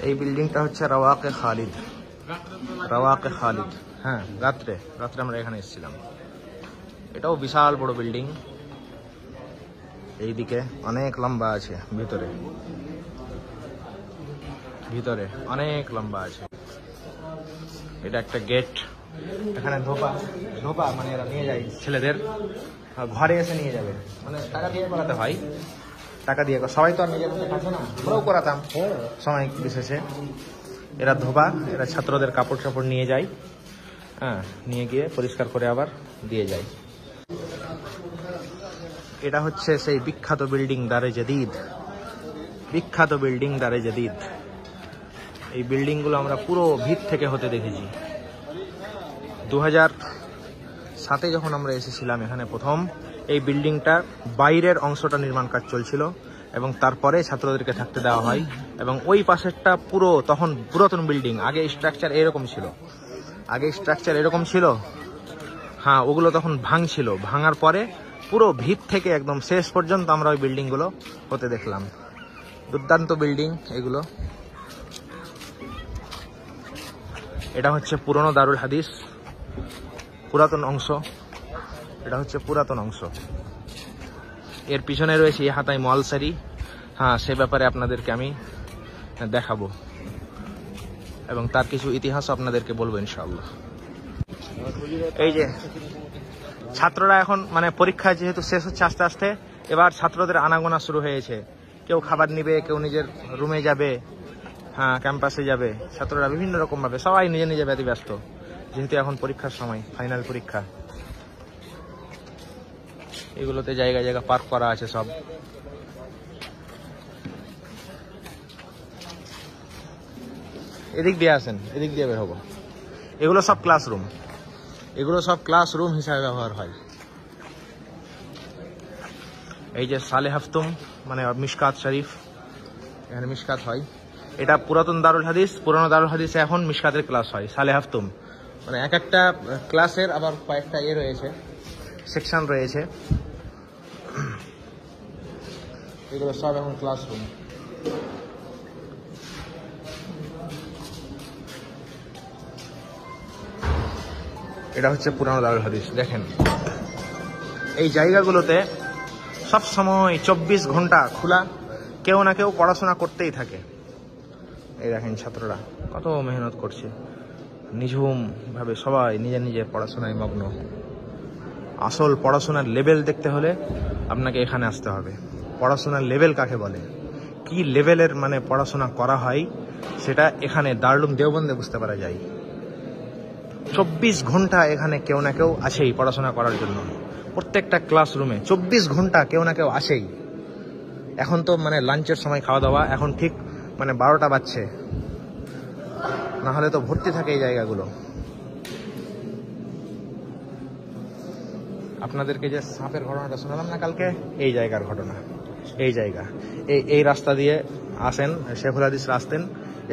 এই বিল্ডিংটা হচ্ছে রওয়াকে খালিদ। রওয়াকে খালিদ, হ্যাঁ, রাত্রে আমরা এখানে এসেছিলাম। এটাও বিশাল বড় বিল্ডিং, এইদিকে অনেক লম্বা আছে, ভিতরে অনেক লম্বা আছে। এটা একটা গেট, এখানে ধোপা মানে এরা নিয়ে যায় ছেলেদের, ঘরে এসে নিয়ে যাবে, মানে টাকা দিয়ে করাতে হয়, টাকা দিয়ে। সবাই তো আর নিজের কাছে না, আমরাও করাতাম সময় বিশেষে। এরা এরা ছাত্রদের কাপড় টাপড় নিয়ে যায়, হ্যাঁ, নিয়ে গিয়ে পরিষ্কার করে আবার দিয়ে যায়। এটা হচ্ছে সেই বিখ্যাত বিল্ডিং দারে জাদিদ। এই বিল্ডিংগুলো আমরা পুরো ভিত থেকে হতে দেখেছি। 2007-এ যখন আমরা এসেছিলাম এখানে প্রথম, এই বিল্ডিংটার বাইরের অংশটা নির্মাণ কাজ চলছিল এবং তারপরে ছাত্রদেরকে থাকতে দেওয়া হয়। এবং ওই পাশেরটা পুরো তখন পুরাতন বিল্ডিং, আগে স্ট্রাকচার এরকম ছিল, হ্যাঁ, ওগুলো তখন ভাঙার পরে পুরো ভিত থেকে একদম শেষ পর্যন্ত আমরা ওই বিল্ডিংগুলো হতে দেখলাম। দুর্দান্ত বিল্ডিং এগুলো। এটা হচ্ছে পুরনো দারুল হাদিস, পুরাতন অংশ। এর পিছনে রয়েছে ইহাতাই মোয়ালসারি, হ্যাঁ, সে ব্যাপারে আপনাদেরকে আমি দেখাবো এবং তার কিছু ইতিহাস আপনাদেরকে বলবো ইনশাআল্লাহ। এই যে ছাত্ররা এখন মানে পরীক্ষা যেহেতু শেষ হচ্ছে আস্তে আস্তে, এবার ছাত্রদের আনাগোনা শুরু হয়েছে। কেউ খাবার নিবে, কেউ নিজের রুমে যাবে, হ্যাঁ, ক্যাম্পাসে যাবে। ছাত্ররা বিভিন্ন রকম ভাবে সবাই নিজে ব্যস্ত, যেহেতু এখন পরীক্ষার সময়, ফাইনাল পরীক্ষা। এগুলোতে জায়গা পার্ক করা আছে সব। এদিক দিয়ে আসেন, এদিক দিয়ে বের হবো। এগুলো সব ক্লাসরুম হিসাবে ব্যবহার হয়। এই যে সালে হাফতুম মানে মিশকাত শরীফ, এখানে মিশকাত হয়। এটা পুরানো দারুল হাদিসে এখন মিশকাতের ক্লাস হয়। সালে হাফতুম মানে এক একটা ক্লাসের আবার কয়েকটা রয়েছে, সেকশন রয়েছে। এগুলো সব এখন ক্লাসরুম। এটা হচ্ছে পুরানো দারুল হাদিস। দেখেন এই জায়গাগুলোতে সব সময় 24 ঘন্টা খোলা, কেউ না কেউ পড়াশোনা করতেই থাকে। এই দেখেন ছাত্ররা কত মেহনত করছে, নিঝুম ভাবে সবাই নিজের পড়াশোনায় মগ্ন। আসল পড়াশোনার লেভেল দেখতে হলে আপনাকে এখানে আসতে হবে। পড়াশোনার লেভেল কাকে বলে, কি লেভেলের মানে পড়াশোনা করা হয়, সেটা এখানে দারুল দেওবন্দে বুঝতে পারা যায়। 24 ঘন্টা এখানে কেউ না কেউ আসেই পড়াশোনা করার জন্য। প্রত্যেকটা ক্লাসরুমে 24 ঘন্টা কেউ না কেউ আসেই। এখন তো মানে লাঞ্চের সময় খাওয়া দাওয়া, এখন ঠিক মানে 12টা বাজছে, না হলে তো ভর্তি থাকে এই জায়গাগুলো। আপনাদেরকে যে সাপের ঘটনাটা শোনালাম না কালকে, এই জায়গার ঘটনা। এই জায়গা, এই রাস্তা দিয়ে আসেন, শেখুল হাদিস আসতেন,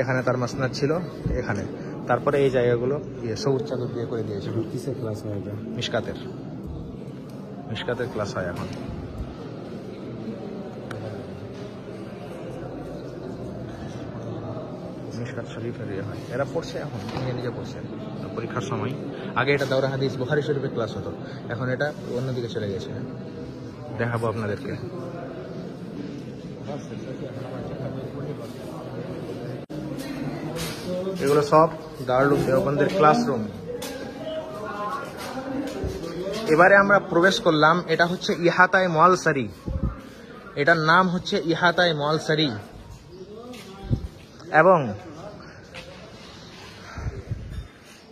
এখানে তার মাসনাদ ছিল এখানে। তারপরে এই জায়গাগুলো সবুজ চাদর দিয়ে করে দিয়েছিল। কিসের ক্লাস হয় এটা? মিশকাতের ক্লাস হয় এখন। মিশকাত শরীফের হয়, এরা পড়ছে এখন, নিজে পড়ছে পরীক্ষার সময়। আগে এটা দাওরা হাদিস বুখারী শরীফের ক্লাস হতো, এখন এটা অন্যদিকে চলে গেছে। দেখাবো আপনাদেরকে। এগুলো সব দারুল দেওবন্দের ক্লাসরুম। এবারে আমরা প্রবেশ করলাম, এটা হচ্ছে ইহাতায় মোয়ালসারি। এটার নাম হচ্ছে ইহাতায় মোয়ালসারি। এবং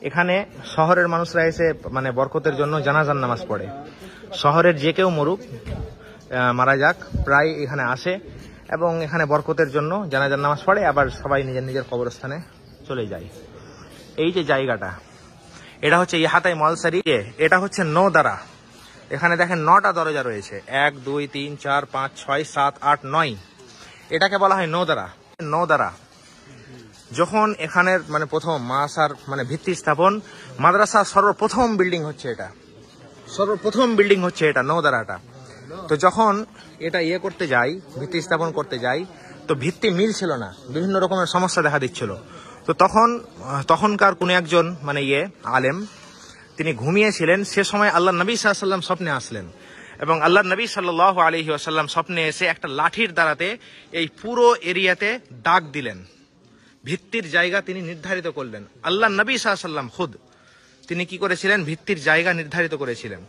এখানে শহরের মানুষরা এসে মানে বরকতের জন্য জানাজার নামাজ পড়ে। শহরের যে কেউ মারা যাক, প্রায় এখানে আসে এবং এখানে বরকতের জন্য জানাজার নামাজ পড়ে, আবার সবাই নিজের কবরস্থানে চলে যায়। এই যে জায়গাটা, এটা হচ্ছে ইহাতাই মোয়ালসারি। এটা হচ্ছে 9 দ্বারা। এখানে দেখেন 9টা দরজা রয়েছে, 1 2 3 4 5 6 7 8 9। এটাকে বলা হয় 9 দ্বারা। যখন এখানের মানে প্রথম মাদ্রাসার মানে ভিত্তি স্থাপন, মাদ্রাসার সর্বপ্রথম বিল্ডিং হচ্ছে এটা 9 দ্বারাটা। তো যখন এটা করতে যাই, ভিত্তি স্থাপন করতে যাই, তো ভিত্তি মিল ছিল না, বিভিন্ন রকমের সমস্যা দেখা দিচ্ছিল। তো তখনকার কোন একজন মানে আলেম তিনি ঘুমিয়েছিলেন, সে সময় আল্লাহ নবী সাল্লাল্লাহু আলাইহি ওয়াসাল্লাম স্বপ্নে আসলেন এবং আল্লাহ নবী সাল্লাল্লাহু আলাইহি ওয়াসাল্লাম স্বপ্নে এসে একটা লাঠির দ্বারাতে এই পুরো এরিয়াতে দাগ দিলেন, ভিত্তির জায়গা তিনি নির্ধারিত করলেন। আল্লাহ নবী সাল্লাল্লাহু আলাইহি ওয়াসাল্লাম খুদ তিনি কি করেছিলেন, ভিত্তির জায়গা নির্ধারিত করেছিলেন।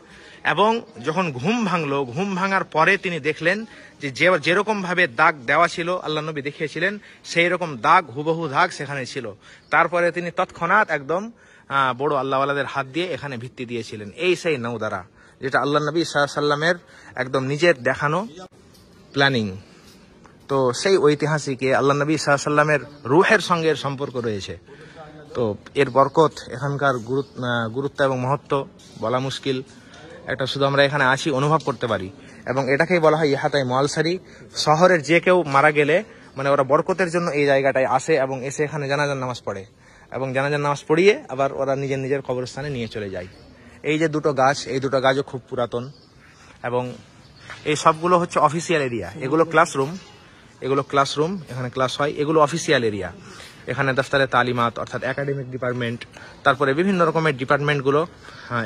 এবং যখন ঘুম ভাঙলো, ঘুম ভাঙার পরে তিনি দেখলেন যে যেরকম ভাবে দাগ দেওয়া ছিল আল্লাহ নবী দেখিয়েছিলেন, সেই রকম দাগ, হুবহু দাগ সেখানে ছিল। তারপরে তিনি তৎক্ষণাৎ একদম বড় আল্লাহওয়ালাদের হাত দিয়ে এখানে ভিত্তি দিয়েছিলেন। এই সেই নওদারা, যেটা আল্লাহ নবী সাল্লাল্লাহু আলাইহি ওয়াসাল্লামের একদম নিজের দেখানো প্ল্যানিং। তো সেই ঐতিহাসিকে আল্লাহ নবী সাল্লাল্লাহু আলাইহি ওয়াসাল্লামের রূহের সঙ্গে এর সম্পর্ক রয়েছে। তো এর বরকত, এখানকার গুরুত্ব এবং মহত্ব বলা মুশকিল। একটা শুধু আমরা এখানে আছি অনুভব করতে পারি। এবং এটাকেই বলা হয় ইহাতাই মোয়ালসারি। শহরের যে কেউ মারা গেলে মানে ওরা বরকতের জন্য এই জায়গাটায় আসে এবং এসে এখানে জানাজার নামাজ পড়ে এবং জানাজার নামাজ পড়িয়ে আবার ওরা নিজের নিজের কবরস্থানে নিয়ে চলে যায়। এই যে দুটো গাছ, এই দুটো গাছও খুব পুরাতন এবং এই সবগুলো হচ্ছে অফিসিয়াল এরিয়া। এগুলো ক্লাসরুম, এখানে ক্লাস হয়। এগুলো অফিসিয়াল এরিয়া। এখানে দফতরে তালিমাত অর্থাৎ একাডেমিক ডিপার্টমেন্ট, তারপরে বিভিন্ন রকমের ডিপার্টমেন্টগুলো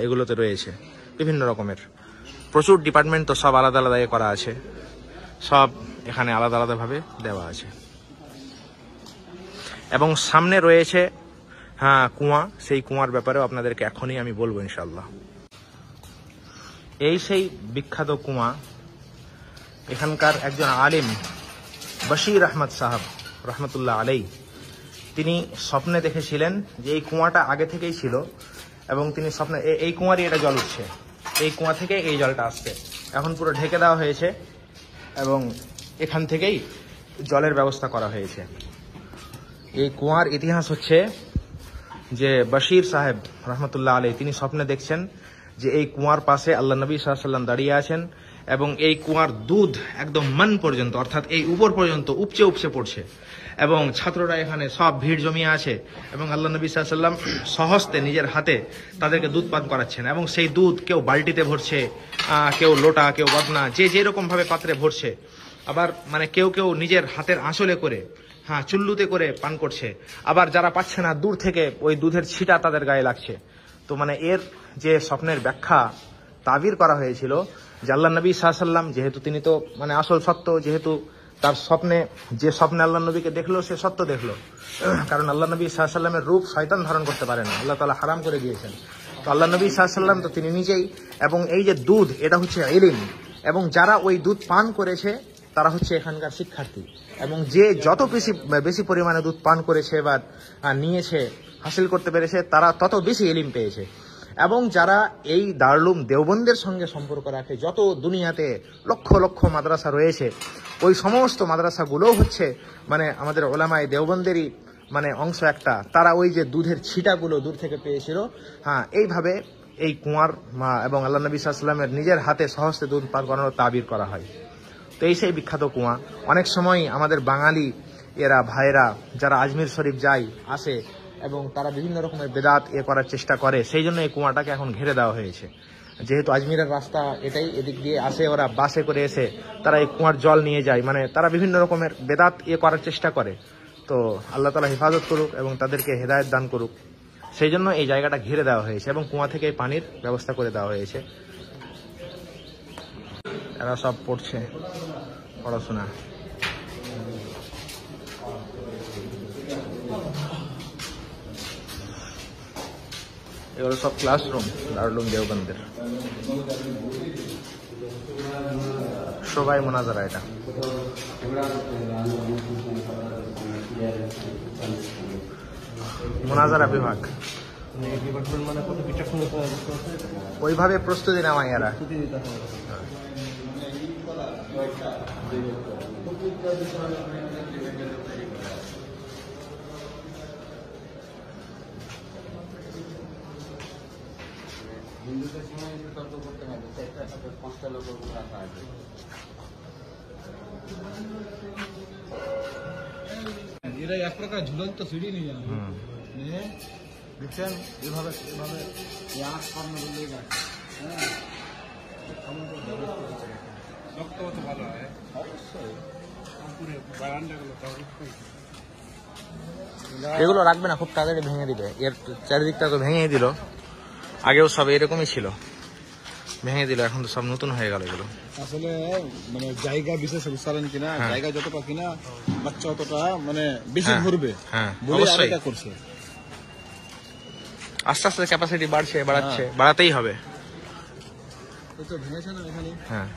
এগুলোতে রয়েছে। বিভিন্ন রকমের প্রচুর ডিপার্টমেন্ট, তো সব আলাদা আলাদা করা আছে, সব এখানে আলাদা আলাদাভাবে দেওয়া আছে। এবং সামনে রয়েছে কুয়া। সেই কুয়ার ব্যাপারেও আপনাদেরকে এখনই আমি বলবো ইনশাল্লাহ। এই সেই বিখ্যাত কুয়া। এখানকার একজন আলিম বশির আহমদ সাহাব রহমতুল্লাহ আলাই, তিনি স্বপ্নে দেখেছিলেন যে এই কুয়াটা আগে থেকেই ছিল এবং তিনি স্বপ্নে এই কুয়ারই এটা জল উঠছে, এই কুয়া থেকে এই জলটা আসছে। এখন পুরো ঢেকে দেওয়া হয়েছে এবং এখান থেকেই জলের ব্যবস্থা করা হয়েছে। এই কুয়ার ইতিহাস হচ্ছে যে বশির সাহেব রহমতুল্লাহ আলাই তিনি স্বপ্নে দেখছেন যে এই কুয়ার পাশে আল্লাহ নবী সাল্লাল্লাহু আলাইহি ওয়াসাল্লাম দাঁড়িয়ে আছেন এবং এই কুয়ার দুধ একদম মন পর্যন্ত অর্থাৎ এই উপর পর্যন্ত উপচে উপচে পড়ছে এবং ছাত্ররা এখানে সব ভিড় জমিয়ে আছে এবং আল্লাহ নবী সাল্লাল্লাহু আলাইহি ওয়াসাল্লাম সহস্তে নিজের হাতে তাদেরকে দুধ পান করাচ্ছেন এবং সেই দুধ কেউ বালতিতে ভরছে, কেউ লোটা, কেউ বদনা, যে যেরকম ভাবে পাত্রে ভরছে। আবার মানে কেউ কেউ নিজের হাতের আঁচলে করে চুল্লুতে করে পান করছে। আবার যারা পাচ্ছে না, দূর থেকে ওই দুধের ছিটা তাদের গায়ে লাগছে। তো মানে এর যে স্বপ্নের ব্যাখ্যা তাবির করা হয়েছিল যে আল্লাহ নবী সাল্লাল্লাহু আলাইহি ওয়াসাল্লাম, যেহেতু তিনি তো মানে আসল সত্য, যেহেতু তার স্বপ্নে যে স্বপ্নে আল্লাহ নবীকে দেখলো সে সত্য দেখলো, কারণ আল্লাহ নবী সাল্লাল্লাহু আলাইহি ওয়াসাল্লামের রূপ শয়তান ধারণ করতে পারে না, আল্লাহ তাআলা হারাম করে দিয়েছেন। তো আল্লাহ নবী সাল্লাল্লাহু আলাইহি ওয়াসাল্লাম তো তিনি নিজেই, এবং এই যে দুধ এটা হচ্ছে ইলম, এবং যারা ওই দুধ পান করেছে তারা হচ্ছে এখানকার শিক্ষার্থী, এবং যে যত বেশি পরিমাণে দুধ পান করেছে বা নিয়েছে, হাসিল করতে পেরেছে, তারা তত বেশি ইলম পেয়েছে। এবং যারা এই দারুল উলুম দেওবন্দের সঙ্গে সম্পর্ক রাখে, যত দুনিয়াতে লক্ষ লক্ষ মাদ্রাসা রয়েছে, ওই সমস্ত মাদ্রাসাগুলোও হচ্ছে মানে আমাদের ওলামায়ে দেওবন্দেরই মানে অংশ একটা। তারা ওই যে দুধের ছিটাগুলো দূর থেকে পেয়েছিল, এইভাবে এই কুয়ার এবং আল্লাহ নবী সাল্লাল্লাহু আলাইহি ওয়াসাল্লামের নিজের হাতে সহস্তে দুধ পান করানোর তাবির করা হয়। তো এই সেই বিখ্যাত কুয়া। অনেক সময় আমাদের বাঙালি এরা ভাইরা যারা আজমির শরীফ যায় আসে এবং তারা বিভিন্ন রকমের বেদাত করার চেষ্টা করে, সেই জন্য এই কুয়াটাকে এখন ঘিরে দেওয়া হয়েছে। যেহেতু আজমিরের রাস্তা এটাই, এদিক দিয়ে আসে ওরা, বাসে করে এসে তারা এই কুয়ার জল নিয়ে যায়, মানে তারা বিভিন্ন রকমের বেদাত করার চেষ্টা করে। তো আল্লাহ তাআলা হেফাজত করুক এবং তাদেরকে হেদায়েত দান করুক, সেই জন্য এই জায়গাটা ঘিরে দেওয়া হয়েছে এবং কুয়া থেকে পানির ব্যবস্থা করে দেওয়া হয়েছে। এরা সব পড়ছে পড়াশোনা। এগুলো সব ক্লাসরুম দারুল উলুম দেওবন্দের। সবাই মোনাজারা, এটা মোনাজারা বিভাগ, ওইভাবে প্রস্তুতি নেওয়াই এরা। হিন্দুদের সময় তর্ক করতে হবে, পাঁচটা লোক রাখা আছে। এরা এক প্রকার ঝুলন্ত সিঁড়ি নিয়ে যাবে, দেখছেন এভাবে এভাবে আট কর্ণ বললেই যাচ্ছে। হ্যাঁ, শক্ত মতো ভালো হয় অবশ্যই। এগুলো রাখবে না, খুব তাড়াতাড়ি ভেঙে দিবে। এর চারিদিকটা তো ভেঙেই দিল, আগেও সব এরকমই ছিল, ভেঙে দিল, এখন তো সব নতুন হয়ে গেল এগুলো। আসলে মানে জায়গা বিশেষ বুঝলেন কিনা, জায়গা যতটা কিনা বাচ্চা অতটা মানে বেশি ঘুরবে, হ্যাঁ বলে অবশ্যই। এটা করছে। আস্তে আস্তে ক্যাপাসিটি বাড়ছে, বাড়াতেই হবে। তো ভেঙেছে না এখানে। হ্যাঁ